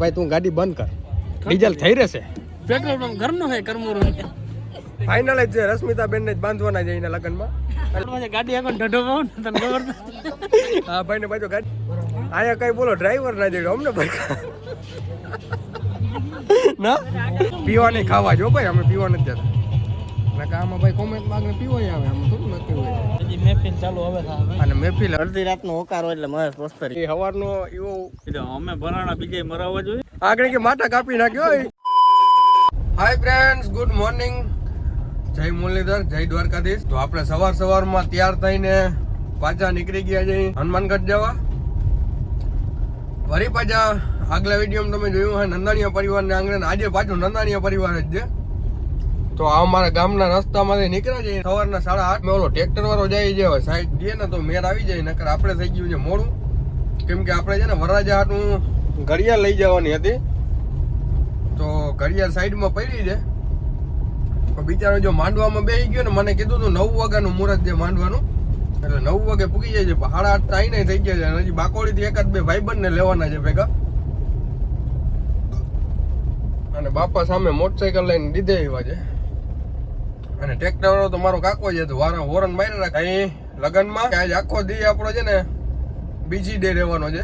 ભાઈ તું ગાડી બંધ કર, ડીઝલ થઈ રહેશે. પેટ્રોલ પંપ ઘરનો હે કરમોરો. ફાઇનલ જ છે, રશ્મિતા બેન ને જ બાંધવાના છે એના લગ્નમાં. ગાડી આગળ ઢઢો પાવ ને તને ખબર છે? હા ભાઈ ને પાછો ગાડી આયા કઈ બોલો ડ્રાઈવર ના જેડો અમને ભાઈ ના પીવાની ખાવા જો ભાઈ, અમે પીવા નથી જતા. નકા આમાં ભાઈ કોમેન્ટ માંગને પીવાય આવે, આમાં થોડું નથી હોય. હજી મહેફિલ ચાલુ હવે થાય. અને મહેફિલ અડધી રાતનો હોકારો એટલે મહેશ પોસ્તરી. એ હવારનો એવો અમે ભરાણા બીજે મરાવવા જોઈએ. આગળ કે માટા કાપી નાખ્યો. હાય ફ્રેન્ડ્સ, ગુડ મોર્નિંગ, જય મુરલીધર, જય દ્વારકાધીશ. તો આપણે સવારમાં તૈયાર થઈને પાછા નીકળી ગયા છે હનુમાનગઢ જવા. વળી પાછા આગલા વિડીયોમાં તમે જોયું હોય નંદાણીયા પરિવારને આંગણે, આજે પાછું નંદાણીયા પરિવાર જ છે. તો આ અમારા ગામના રસ્તામાંથી નીકળ્યા છે સવારના 8:30. મેં ઓલો ટ્રેક્ટર વાળો જાય છે, હવે સાઈડ દે ને તો મેર આવી જાય, નકર આપણે થઈ ગયું છે મોડું. કેમ કે આપણે છે ને વરરાજા હાટું ઘડિયાળ લઈ જવાની હતી, તો ઘડિયાળ સાઈડમાં પડી છે. બિચારો જો માંડવામાં બેસી ગયો ને, મને કીધું હતું 9 વાગ્યાનું મુહૂર્ત છે માંડવાનું, એટલે 9 વાગે પૂગી જાય છે. 8:30 આઈને થઈ ગયા છે. હજી બાકોડીથી એકાદ બે ભાઈબંધને લેવાના છે ભેગા. અને બાપા સામે મોટરસાયકલ લઈને દીધે એવા છે. અને ટ્રેક્ટર વાળો તો મારો કાકો છે, તો હોરન મારી રાખે અહીં લગ્નમાં. આજ આખો દી આપણો છે ને બીજી ડે રહેવાનો છે.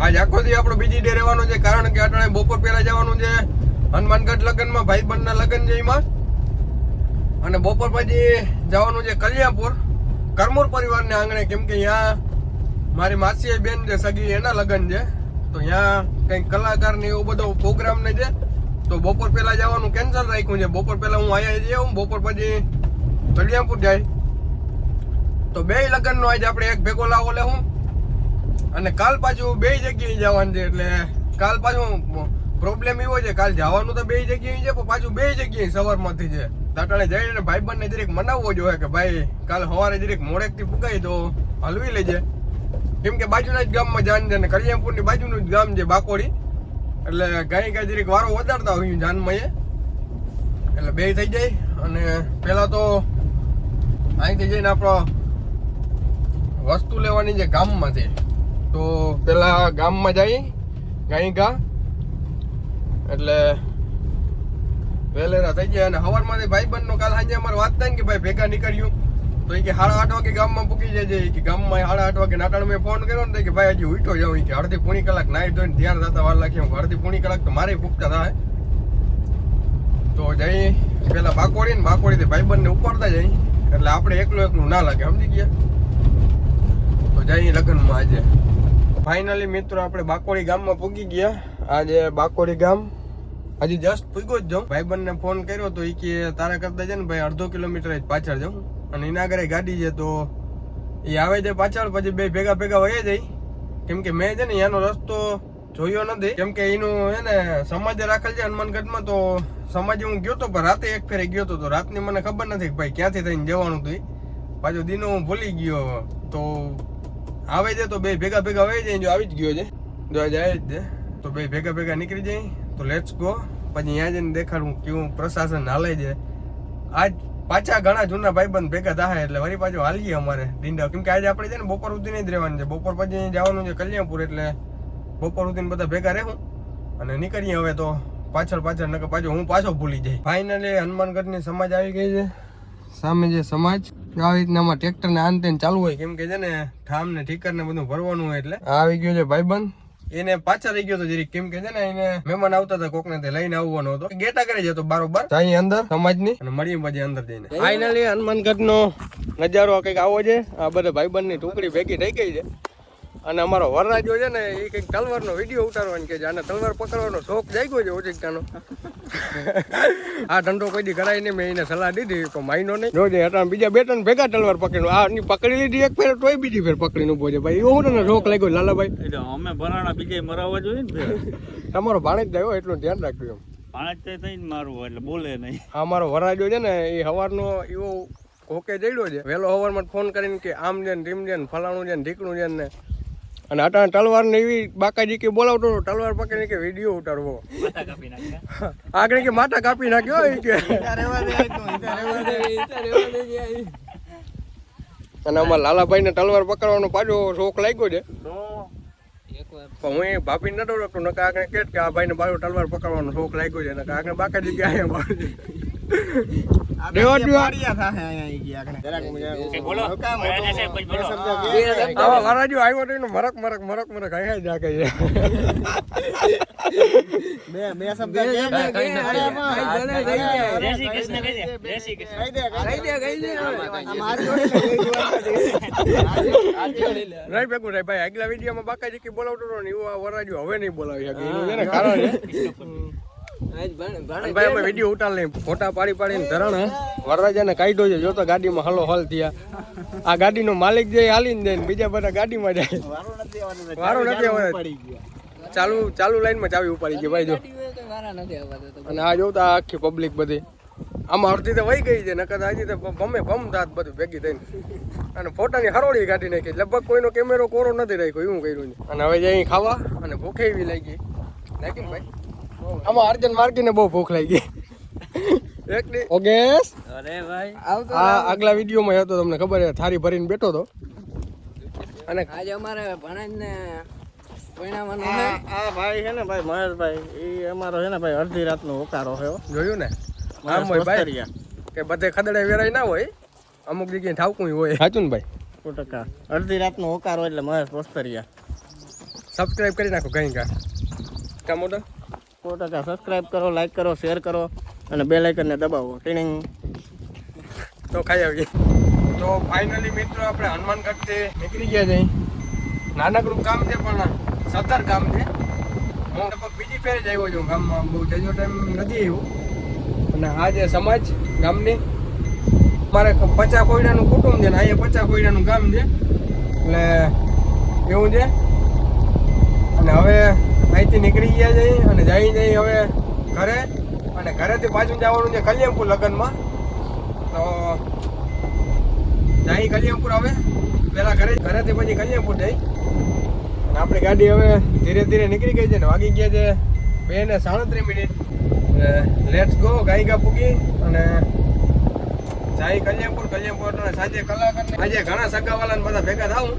આજ આખો દી આપણો બીજી ડે રહેવાનો છે, કારણ કે અટાણે બપોર પહેલા જવાનું છે હનુમાનગઢ લગ્નમાં, ભાઈબંધના લગ્ન છે એમાં. અને બપોર પછી જવાનું છે કલ્યાણપુર કરમોર પરિવારને આંગણે, કેમ કે અહીંયા મારી માસી બેન છે સગી, એના લગ્ન છે. તો ત્યાં કંઈક કલાકાર ને એવો બધો પ્રોગ્રામ ને છે, તો બપોર પહેલા જવાનું કેન્સલ રાખ્યું છે. બપોર પહેલા હું અહીંયા જઈ આવું, બપોર પછી કલ્યાણપુર જાય. તો બે લગ્નનો આજે આપણે એક ભેગો લાવો લેવું. અને કાલ પાછું બે જગ્યાએ જવાનું છે, એટલે કાલ પાછું પ્રોબ્લેમ એવો છે, કાલ જવાનું તો બે જગ્યાએ છે, પણ પાછું બે જગ્યાએ સવારમાંથી છે. તાટાણે જઈને ભાઈબંધને જરીક મનાવવો જોઈએ કે ભાઈ કાલ સવારે જરીક મોડેકથી પુગાય તો હલવી લેજે. કેમ કે બાજુના જ ગામમાં જાન છે, ને કલ્યાણપુરની બાજુનું જ ગામ છે બાકોડી, એટલે ગાય જરીક વારો વધારતા હોય જાનમાં એ, એટલે બે થઈ જાય. અને પેલા તો અહીંથી જઈને આપણો વસ્તુ લેવાની છે ગામમાંથી, તો પેલા ગામમાં જઈ ગાયિકા, એટલે વહેલેરા થઈ જાય. અને સવારમાંથી ભાઈબંધનો કાલ સાંજે અમારે વાત થાય ને કે ભાઈ ભેગા નીકળ્યું, તો એ કે 8:30 વાગે ગામમાં પૂકી જાય કે ગામમાં 8:30 વાગે. નાટાણ મેં ફોન કર્યો ને કે ભાઈ હજી ઉઠો જાઉં, કે અડધી પોણી કલાક નાહી ધોઈને તૈયાર થતા વાર લાગી. અડધી પોણી કલાક તો મારે પૂગતા થાય. તો જઈ પેલા બાકોડી ને બાકોડીથી ભાઈબંધને ઉપાડતા જાય, એટલે આપણે એકલું ના લાગે, સમજી ગયા. તો જઈ લગ્નમાં આજે ફાઇનલી મિત્રો આપણે બાકોડી ગામમાં પૂગી ગયા. આજે બાકોડી ગામ હજી જસ્ટ પૂગ્યો જ જાઉં. ભાઈબંધને ફોન કર્યો તો એ કે તારા કરતા છે ને ભાઈ 1/2 કિલોમીટર જ પાછળ જાઉં, અને એના ઘરે ગાડી છે, તો એ આવે છે પાછળ, પછી બે ભેગા વહી જાય. કેમ કે મેં છે ને એનો રસ્તો જોયો નથી, કેમ કે એનું છે ને સમાજે રાખેલ છે હનુમાનગઢમાં. તો સમાજે હું ગયો તો, પણ રાતે એક ફેરે ગયો તો રાતની મને ખબર નથી કે ભાઈ ક્યાંથી થઈને જવાનું હતું. પાછું દિનો હું ભૂલી ગયો. તો આવે છે તો બે ભેગા વહી જાય. જો આવી જ ગયો છે, જો જાય જ છે, તો બે ભેગા નીકળી જાય. તો લેટ્સ ગો. પછી ત્યાં જઈને દેખાડું કેવું પ્રશાસન હાલે છે. આજ પાછા ઘણા જૂના ભાઈબંધ ભેગા થાય, એટલે વળી પાછું હાલીએ અમારે ડીંડા. કેમ કે આજે આપણે છે ને બપોર સુધી નહીં જ રહેવાનું છે, બપોર પછી જવાનું છે કલ્યાણપુર, એટલે બપોર સુધી બધા ભેગા રહેવું અને નીકળીએ હવે. તો પાછળ નકર પાછું હું પાછો ભૂલી જાય. ફાઇનલી હનુમાનગઢની સમાજ આવી ગઈ છે. સામે જે સમાજ આવી રીતના આમાં ટ્રેક્ટર ને આન તેન ચાલુ હોય, કેમ કે છે ને ઠામ ને ઠીકર ને બધું ભરવાનું હોય. એટલે આવી ગયો છે ભાઈબંધ, એને પાછા રહી ગયો હતો જરીક, કેમ કે છે ને એને મહેમાન આવતા હતા, કોક ને લઈને આવવાનો હતો. ગેટા કરી જતો બારોબાર અહીં અંદર સમાજની, અને મળીએ પછી અંદર જઈને. ફાઇનલી હનુમાનગઢ નો નજારો કઈક આવો છે. આ બધા ભાઈબંધ ની ટુકડી ભેગી થઈ ગઈ છે. અને અમારો વરરાજો છે ને એ કઈક તલવાર નો વિડીયો ઉતારવાનો કે આને તલવાર પકડવાનો શોખ જાગ્યો છે ઓચિકતાનો. આ ધંધો કોઈ દી કરાય નહીં, મેં એને સલાહ દીધી તો માયનો નહીં. જોજે અટાણ બીજા 2-3 ભેગા તલવાર પકડ્યું, આ પકડી લીધી એક ફેર, તોય બીજી ફેર પકડીને ઉભો છે. ભાઈ એવું તને શોખ લાગ્યો લાલાભાઈ? અમે ભરાણા બીજે મરાવવા જોઈએ ને. તમારો ભાણેજ થયો એટલું ધ્યાન રાખ્યું. એમ ભાણેજ થઈને મારવું એટલે બોલે નહીં. અમારો વરરાજો છે ને એ સવારનો એવો કોકે જડ્યો છે, વહેલો સવારમાં ફોન કરીને કે આમ છે ને ટીમ છે ને ફલાણું છે ને ઢીકણું છે ને. અને અટાણે તલવાર ને એવી બાકાજી કે બોલાવતો તલવાર પકડીને કે વિડીયો ઉતારવો, આગળ કે માથા કાપી નાખ્યો. અને અમારા લાલાભાઈને તલવાર પકડવાનો પાછો શોખ લાગ્યો છે પણ હું એ ભાભી નતો રાખતો નકા આગળ કે આ ભાઈને પાછો તલવાર પકડવાનો શોખ લાગ્યો છે નકા આગળ બાકા જગ્યા વરાજો આવ્યો તો મરક મરક મરક મરક હાઈ જા કે નહીં ભેગું થાય ભાઈ આગલા વિડીયોમાં બાકા જીકી બોલાવતો હતો ને એવું વરાજો હવે નહીં બોલાવી શકે એનું છે ને કારણ ભાઈ અમે વિડીયો ઉતાર લઈ ફોટા પાડી પાડીને ધરણ વરરાજાને કાઢ્યો છે જો તો ગાડીમાં હલો હલ થયા આ ગાડીનો માલિક જે હાલીને જાય બીજા બધા ગાડીમાં જાય વારો નથી આવે ચાલુ લાઈનમાં ચાવી ઉપાડી ગઈ ભાઈ જો અને આ જોતા આખી પબ્લિક બધી આમાં અડધી તો વહી ગઈ છે નકર હજી તો ભમે ભમ થાત બધું ભેગી થઈને અને ફોટાની હરોળી કાઢી નાખી લગભગ કોઈનો કેમેરો કોરો નથી રાખ્યો એવું કર્યું છે અને હવે જઈ ખાવા અને ભૂખે એવી લાગી નાખી ને ભાઈ આમાં અર્જન માર્કીને બહુ ભૂખ લાગી એકની ઓગેસ અરે ભાઈ આ આગલા વિડીયોમાં હતો તમને ખબર છે થારી ભરીને બેઠો તો અને આજે અમારે ભણાઈને પરિણામવાનું છે આ ભાઈ છે ને ભાઈ મહેશભાઈ એ અમારો છે ને ભાઈ અડધી રાતનો હોકારો છે જોયું ને આમ હોય ભાઈ કે બધે ખદડે વેરાય ના હોય અમુક જગ્યાએ ઠાવકું હોય સાચું ને ભાઈ 100% અડધી રાતનો હોકારો એટલે મહેશ પોસ્તરિયા સબસ્ક્રાઇબ કરી નાખો કઈ કા મોટો 100% સબસ્ક્રાઇબ કરો લાઈક કરો શેર કરો અને બેલ આઇકનને દબાવો ટીનિંગ તો ખાઈ આવીએ તો ફાઇનલી મિત્રો આપણે હનુમાનગઢથી નીકળી ગયા છે નાનકડું કામ છે પણ સત્તર કામ છે હું લગભગ બીજી ફેર જ આવ્યો છું ગામમાં બહુ જાજો ટાઈમ નથી આવ્યો અને આ જે સમાજ ગામની મારે 50 કોયડાનું કુટુંબ છે ને અહીંયા 50 કોયડાનું ગામ છે એટલે એવું છે અને હવે અહીંથી નીકળી ગયા જઈ અને જઈ હવે ઘરે અને ઘરેથી પાછું જવાનું છે કલ્યાણપુર લગ્નમાં તો જઈ કલ્યાણપુર હવે પહેલાં ઘરેથી પછી કલ્યાણપુર જઈ અને આપણી ગાડી હવે ધીરે ધીરે નીકળી ગઈ છે ને વાગી ગયા છે 2:37 મિનિટ લેટ્સ ગો ગાયગા પૂગી અને જઈ કલ્યાણપુર અને સાંજે કલાકાર આજે ઘણા સગાવાલાને બધા ભેગા થાવું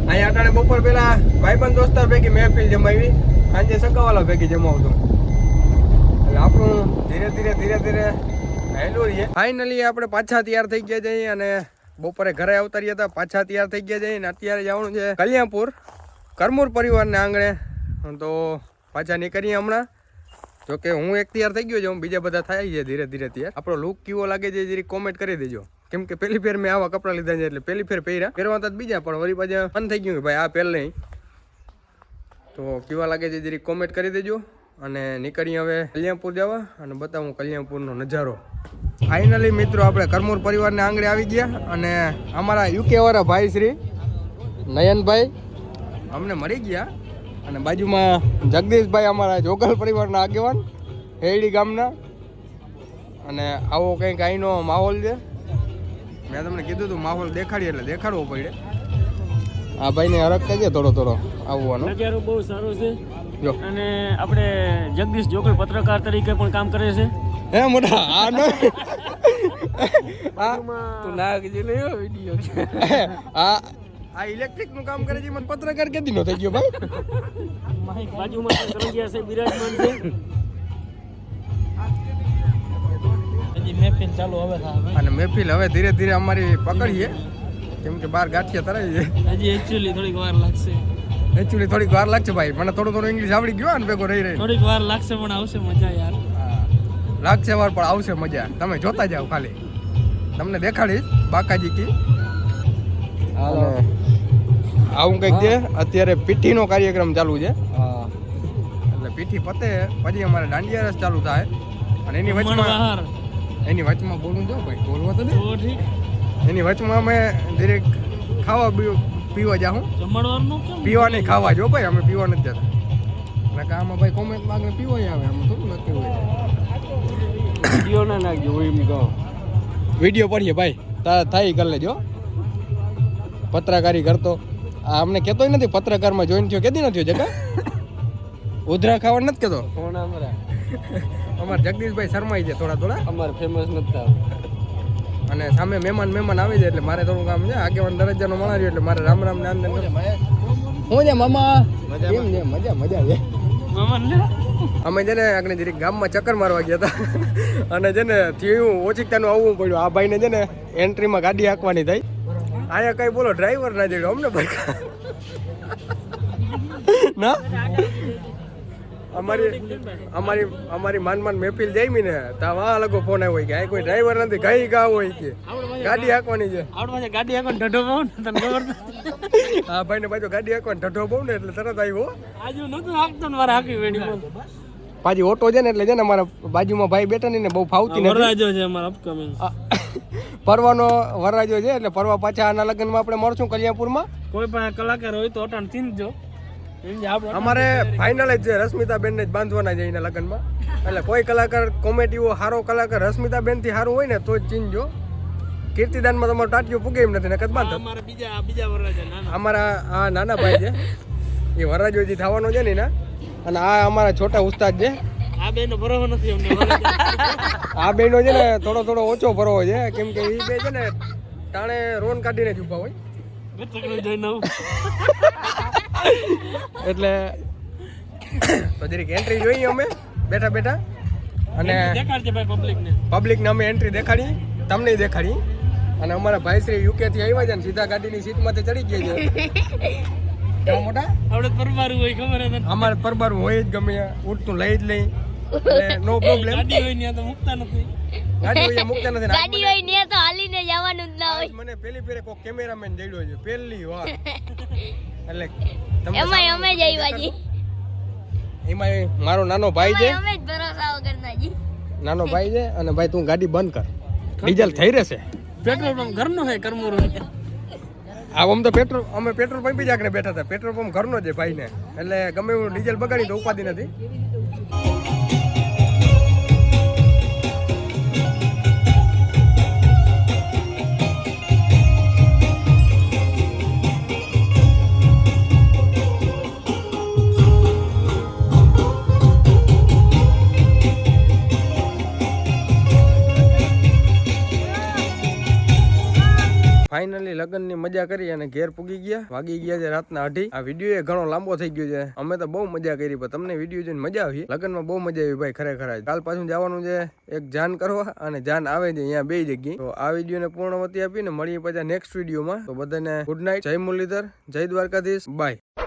અહીંયા અટાણે બપોર પહેલા ભાઈબંધ દોસ્તાર ભેગી મહેફિલ જમાવી સાંજે સગાવાલા ભેગી જમાવતો એટલે આપણું ધીરે ધીરે હેલું રહીએ ફાઇનલી આપણે પાછા તૈયાર થઈ ગયા જઈએ અને બપોરે ઘરે આવતા રહ્યા હતા પાછા તૈયાર થઈ ગયા જઈએ અને અત્યારે જવાનું છે કલ્યાણપુર કરમૂર પરિવારને આંગણે તો પાછા નીકળીએ હમણાં જોકે હું એક તૈયાર થઈ ગયો છું બીજા બધા થાય છે ધીરે ધીરે તૈયાર આપણો લુક કેવો લાગે છે જરી કોમેન્ટ કરી દેજો કેમ કે પહેલી ફેર મેં આવા કપડાં લીધા છે એટલે પહેલી ફેર પહેરવા તો બીજા પણ વળી પાછા મન થઈ ગયું કે ભાઈ આ પહેલે તો કેવા લાગે છે જરી કોમેન્ટ કરી દેજો અને નીકળીએ હવે કલ્યાણપુર જવા અને બતાવું કલ્યાણપુરનો નજારો ફાઇનલી મિત્રો આપણે કરમૂર પરિવારને આંગણે આવી ગયા અને અમારા યુકે વાળા ભાઈ શ્રી નયનભાઈ અમને મળી ગયા અને બાજુમાં જગદીશભાઈ અમારા જોગલ પરિવારના આગેવાન હેડી ગામના અને આવો કંઈક અહીંનો માહોલ છે મેં તમને કીધું હતું માહોલ દેખાડીએ એટલે દેખાડવો પડે આ ભાઈને હરખ કહેજે થોડો આવવાનો નજારો બહુ સારો છે જો અને આપણે જગદીશ જોગલ પત્રકાર તરીકે પણ કામ કરે છે હે મોટા આ ન તું ના કીધું નહીં વિડીયો આ ઇલેક્ટ્રિક નું કામ કરે છે મને પત્રકાર કેદી નો થઈ ગયો ભાઈ બાજુમાં કરંગિયા છે બિરાજમાન છે હજી મહેફિલ ચાલુ હવે અને મહેફિલ હવે ધીરે ધીરે અમારી પકડીએ કેમ કે બાર ગાંઠિયા તરાઈ છે હજી એકચ્યુઅલી થોડીક વાર લાગશે ભાઈ મને થોડું ઇંગ્લિશ આવડી ગયો ને ભેગો રહી થોડીક વાર લાગશે પણ આવશે મજા યાર લાગશે વાર પણ આવશે મજા તમે જોતા જાઓ ખાલી તમને દેખાડીશ બાકાજી કી આવું કંઈક છે અત્યારે પીઠીનો કાર્યક્રમ ચાલુ છે એટલે પીઠી પતે પછી અમારે દાંડિયા રસ ચાલુ થાય અને એની વચમાં બોલવું જો ભાઈ બોલવા તો દે એની વચમાં અમે ધીરે ખાવા પીવા જાઉં પીવા નહીં ખાવા જો ભાઈ અમે પીવા નથી જતા એટલે કે આમાં ભાઈ કોમેન્ટ માગને પીવા આવે આમાં થોડું નક્કી હોય વિડીયો ના નાખજો એમ કહો વિડીયો પડીએ ભાઈ તારા થાય કરી લેજો પત્રકારી કરતો આ અમને કહેતો નથી પત્રકારમાં જોઈન થયો કેદી નથી જગા ઉધરા ખાવા નથી કહેતો કોણ અમારા અમારે જગદીશભાઈ શર્માઈ છે થોડા અમારે ફેમસ નથી અને સામે મહેમાન આવી જાય એટલે મારે થોડું કામ છે. આગેવાન દરજ્જાનો માણસ રહ્યો એટલે મારે રામ રામ ને આનંદ હું છે મામા કેમ છે મજા છે. અમે છે ને આગળ જરીક ગામમાં ચક્કર મારવા ગયા હતા અને છે ને થયું ઓછીકતાનું આવવું પડ્યું. આ ભાઈને છે ને એન્ટ્રીમાં ગાડી હાંકવાની થઈ. આયા કઈ બોલો ડ્રાઈવર ના જોડ્યો અમને ભાઈ ના અમારી માન મહેફિલ જઈમી ને તા વા લગો ફોન આવ્યો કે આ કોઈ ડ્રાઈવર નથી ગઈ ગા હોય કે ગાડી હાંકવાની છે. ગાડી આગળ ઢઢો બહુ ને તને ખબર હા ભાઈ ને પાછો ગાડી હાંકવાનો ઢઢો બહુ ને એટલે તરત આવ્યો. આજુ નતું હાંકતો ને મારે હાંકી વેડી પાછી ઓટો છે ને એટલે છે ને અમારા બાજુમાં ભાઈ બેઠા ને બહુ ફાવતી નથી. વરરાજો છે અમારા અપકમિંગ પરવાનો વરરાજો છે એટલે પરવા પાછા આના લગ્નમાં આપણે મળશું કલ્યાણપુરમાં. કોઈ પણ કલાકાર હોય તો અટાણ ચીનજો. અમારે ફાઇનલ જ છે રશ્મિતાબેન ને જ બાંધવાના છે એના લગ્નમાં. એટલે કોઈ કલાકાર કોમેડીઓ સારો કલાકાર રશ્મિતાબેન થી સારું હોય ને તો જ ચીનજો. કીર્તિદાનમાં તમારો ટાટિયો પૂગે એમ નથી નકદ બાંધો. બીજા વરરાજા અમારા આ નાના ભાઈ છે એ વરરાજો જે થવાનો છે ને અને આ અમારા છોટા ઉસ્તાદ છે. આ બેનો ભરવો નથી અમને. આ બેનો છે ને થોડો ઓછો ભરવો છે કેમ કે એ બે છે ને ટાણે રોન કાઢીને જ ઉભા હોય એટલે તો જરીક એન્ટ્રી જોઈએ અમે બેઠા અને પબ્લિકને અમે એન્ટ્રી દેખાડી તમને દેખાડી. અને અમારા ભાઈ શ્રી યુકે થી આવ્યા છે ને સીધા ગાડીની સીટમાંથી ચડી ગયા છે. મોટા આપણે પરબારું હોય ખબર હે અમારે પરબારું હોય જ ગમે ઉઠતું લઈ જ લઈ એટલે નો પ્રોબ્લેમ. ગાડી હોય ને તો મુકતા નથી. ગાડી હોય મુકતા નથી. ગાડી હોય ને તો હાલીને જવાનું જ ના હોય. મને પેલી ફેરે કોઈ કેમેરામેન જડ્યો છે પહેલી વાર એટલે એમાં અમે જ આવ્યા જી. એમાં મારો નાનો ભાઈ છે. અમે જ ભરોસા વગરના જી. નાનો ભાઈ છે અને ભાઈ તું ગાડી બંધ કર ડીઝલ થઈ રહેશે. પેટ્રોલ પંપ ઘરનો હે કરમોરો. આ આમ તો અમે પેટ્રોલ પંપ જ આગળ બેઠા હતા. પેટ્રોલ પંપ ઘરનો છે ભાઈને એટલે ગમે એવું ડીઝલ બગાડી તો ઉપાધિ નથી. ફાઇનલી લગ્નની મજા કરી અને ઘેર પૂગી ગયા. વાગી ગયા છે રાતના 8. આ વિડીયો ઘણો લાંબો થઈ ગયો છે. અમે તો બહુ મજા કરી પણ તમને વિડીયો જોઈને મજા આવી. લગ્નમાં બહુ મજા આવી ભાઈ ખરેખર. કાલ પાછું જવાનું છે એક જાન કરવા અને જાન આવે છે અહીંયા 2 જગ્યાએ. તો આ વિડીયોને પૂર્ણવતી આપીને મળીએ પાછા નેક્સ્ટ વિડીયોમાં. તો બધાને ગુડ નાઇટ, જય મુરલીધર, જય દ્વારકાધીશ, બાય.